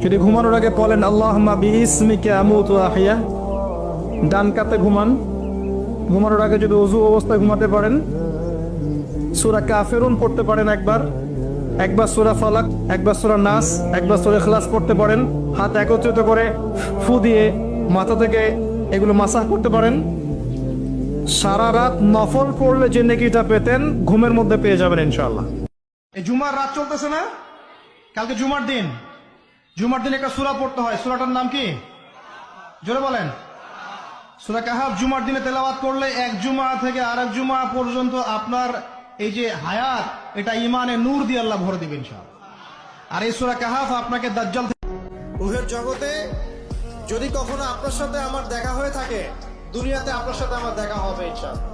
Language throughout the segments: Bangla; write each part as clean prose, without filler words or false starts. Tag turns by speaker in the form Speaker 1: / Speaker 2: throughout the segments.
Speaker 1: যদি ঘুমানোর আগে বলেন আল্লাহুম্মা বিইসমিকা আমুতু ওয়া আহইয়া, ডান কাতে ঘুমান। ঘুমানোর আগে যদি ওযু অবস্থায় ঘুমাতে পারেন, সূরা কাফিরুন পড়তে পারেন একবার সূরা ফালাক, একবার সূরা নাস, একবার সূরা ইখলাস পড়তে পারেন। হাত একত্রিত করে ফু দিয়ে মাথা থেকে এগুলো মাসাহ করতে পারেন। সারা রাত নফল পড়লে যে নেকিটা পেতেন ঘুমের মধ্যে পেয়ে যাবেন ইনশাআল্লাহ। এই জুমার রাত চলতেছে না, কালকে জুমার দিন। জুমার দিন একটা সূরা পড়তে হয়। সূরাটার নাম কি? জোরে বলেন। সূরা কাহাফ জুমার দিনে তেলাওয়াত করলে এক জুমা থেকে আরেক জুমা পর্যন্ত আপনার এই যে হায়াত, এটা ইমানে নূর দিয়ে আল্লাহ ভরে দিবেন ইনশাআল্লাহ। আর এই সূরা কাহাফ আপনাকে দাজ্জাল
Speaker 2: রুহের জগতে যদি কখনো আপনার সাথে আমার দেখা হয়ে থাকে, দুনিয়াতে আপনার সাথে আমার দেখা হবে ইনশাআল্লাহ।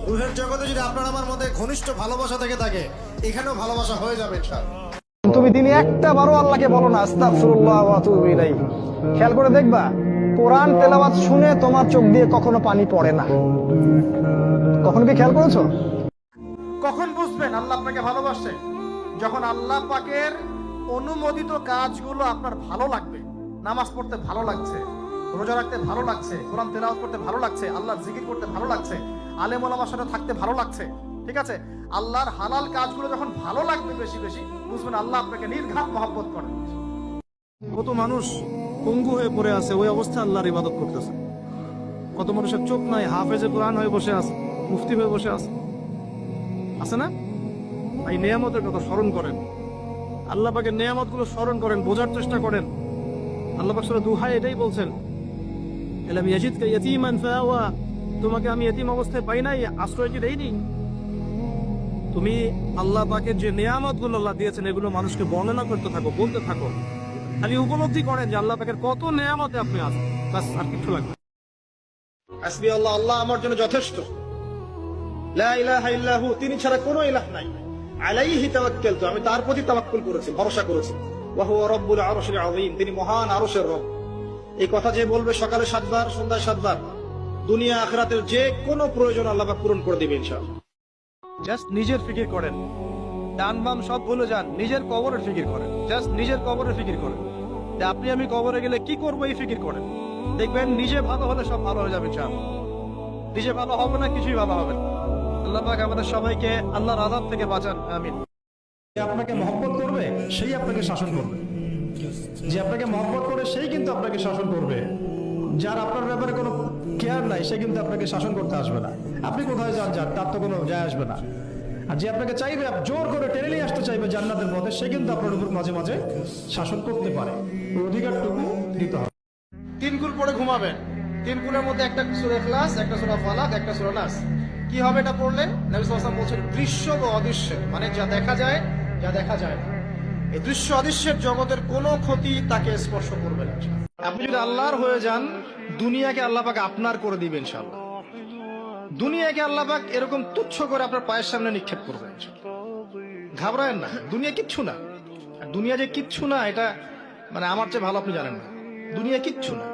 Speaker 2: রুহের জগতে যদি আপনার আমার মধ্যে ঘনিষ্ঠ ভালোবাসা থেকে থাকে, এখানেও ভালোবাসা হয়ে যাবে ইনশাআল্লাহ।
Speaker 1: তুমি দিনে একটা বারো আল্লাহকে বলো না আস্তাগফিরুল্লাহ ওয়া আতুবু ইলাইহি, খেয়াল করে দেখবা কোরআন তেলাওয়াত শুনে তোমার চোখ দিয়ে কখনো পানি পড়ে না। কখনো কি খেয়াল করেছো? কখন বুঝবেন আল্লাহ আপনাকে ভালোবাসে? যখন আল্লাহ পাকের অনুমোদিত কাজগুলো আপনার ভালো লাগবে। নামাজ পড়তে ভালো লাগছে, রোজা রাখতে ভালো লাগছে, কোরআন তেলাওয়াত করতে ভালো লাগছে, আল্লাহর জিকির করতে ভালো লাগছে, আলেম ওলামার সাথে থাকতে ভালো লাগছে। ঠিক আছে, আল্লাহর হালাল কাজগুলো যখন ভালো লাগবে বেশি বেশি, বুঝবেন আল্লাহ আপনাকে নির্ঘাত মহব্বত করেন। কত মানুষ পঙ্গু হয়ে পড়ে আছে, ওই অবস্থায় আল্লাহর ইবাদত করতেছে। কত মানুষের চোখ নাই, হাফেজে কোরআন হয়ে বসে আছে, মুফতি হয়ে বসে আছে, আছে না? এই নিয়ামতের কথা স্মরণ করেন, আল্লাহ পাকের নিয়ামত গুলো স্মরণ করেন, বোঝার চেষ্টা করেন। আল্লাহ পাক সূরা দুহা এটাই বলছেন, এলাম ইয়াজিদকা ইয়াতীমান ফাআওয়া, তোমাকে আমি ইতিম অবস্থায় পাই নাই, আশ্রয় কি দেইনি? তুমি আল্লাহ পাকের যে নিয়ামত গুলো আল্লাহ দিয়েছেন এগুলো মানুষকে বর্ণনা করতে থাকো, বলতে থাকো। খালি উপলব্ধি করেন যে আল্লাহ পাকের কত নিয়ামতে আপনি আছেন, বাস আর কিছু লাগবে। হাসবি আল্লাহ, আল্লাহ আমার জন্য যথেষ্ট। লা ইলাহা ইল্লাহু, তিনি ছাড়া কোনো ইলাহ নাই। আলাইহি তাওয়াক্কালতু, আমি তার প্রতি তাওয়াক্কুল করেছি, ভরসা করেছি। ওয়া হুয়া রাব্বুল আরশিল আযীম, তিনি মহান আরশের রব। এই কথা যে বলবে সকালে 7 বার, সন্ধ্যায় 7 বার, দুনিয়া আখিরাতের যে কোনো প্রয়োজন আল্লাহ পাক পূরণ করে দিবেন ইনশাআল্লাহ। জাস্ট নিজের ফিকির করেন, ডান বাম সব ভুলে যান, নিজের কবরের ফিকির করেন। জাস্ট নিজের কবরের ফিকির করেন যে আপনি আমি কবরে গেলে কি করবো, এই ফিকির করেন। দেখবেন নিজে ভালো হলে সব ভালো হয়ে যাবে ইনশাআল্লাহ। নিজে ভালো হবে না, কিছুই ভালো হবে না। আল্লাহ পাক আমাদের সবাইকে আল্লাহর আযাব থেকে বাঁচান, আমিন। যে আপনাকে মহব্বত করবে সেই আপনাকে শাসন করবে, যে আপনাকে মহব্বত করে সেই কিন্তু আপনাকে শাসন করবে। যার আপনার ব্যাপারে কোনো কেয়ার নাই সে কিন্তু আপনাকে শাসন করতে আসবে না। আপনি কোথায় যান যান, তার তো কোনো যায় আসবে না। আর যে আপনাকে চাইবে, জোর করে টেনে নিয়ে আসতে চাইবে জান্নাতের পথে, সে কিন্তু আপনার উপর মাঝে মাঝে শাসন করতে পারে। ওই অধিকারটুকু দিতে হবে। 3 কুল পড়ে ঘুমাবেন। 3 কুলের মধ্যে একটা সূরা ইখলাস, একটা সূরা ফালাক, একটা সূরা নাস। কি হবে এটা পড়লে? নবী সাল্লাল্লাহু আলাইহি ওয়াসাল্লাম বলেছেন দৃশ্য ও অদৃশ্য, মানে যা দেখা যায় যা দেখা যায় না, এই দৃশ্য অদৃশ্যের জগতের কোনো ক্ষতি তাকে স্পর্শ করবে না। আপনি যদি আল্লাহর হয়ে যান, দুনিয়াকে আল্লাহ পাক আপনার করে দিবেন ইনশাআল্লাহ। দুনিয়াকে আল্লাহ পাক এরকম তুচ্ছ করে আপনার পায়ের সামনে নিক্ষেপ করবেন। ঘাবড়ায়েন না, দুনিয়া কিচ্ছু না। আর দুনিয়া যে কিচ্ছু না, এটা মানে আমার চেয়ে ভালো আপনি জানেন না। দুনিয়া কিচ্ছু না।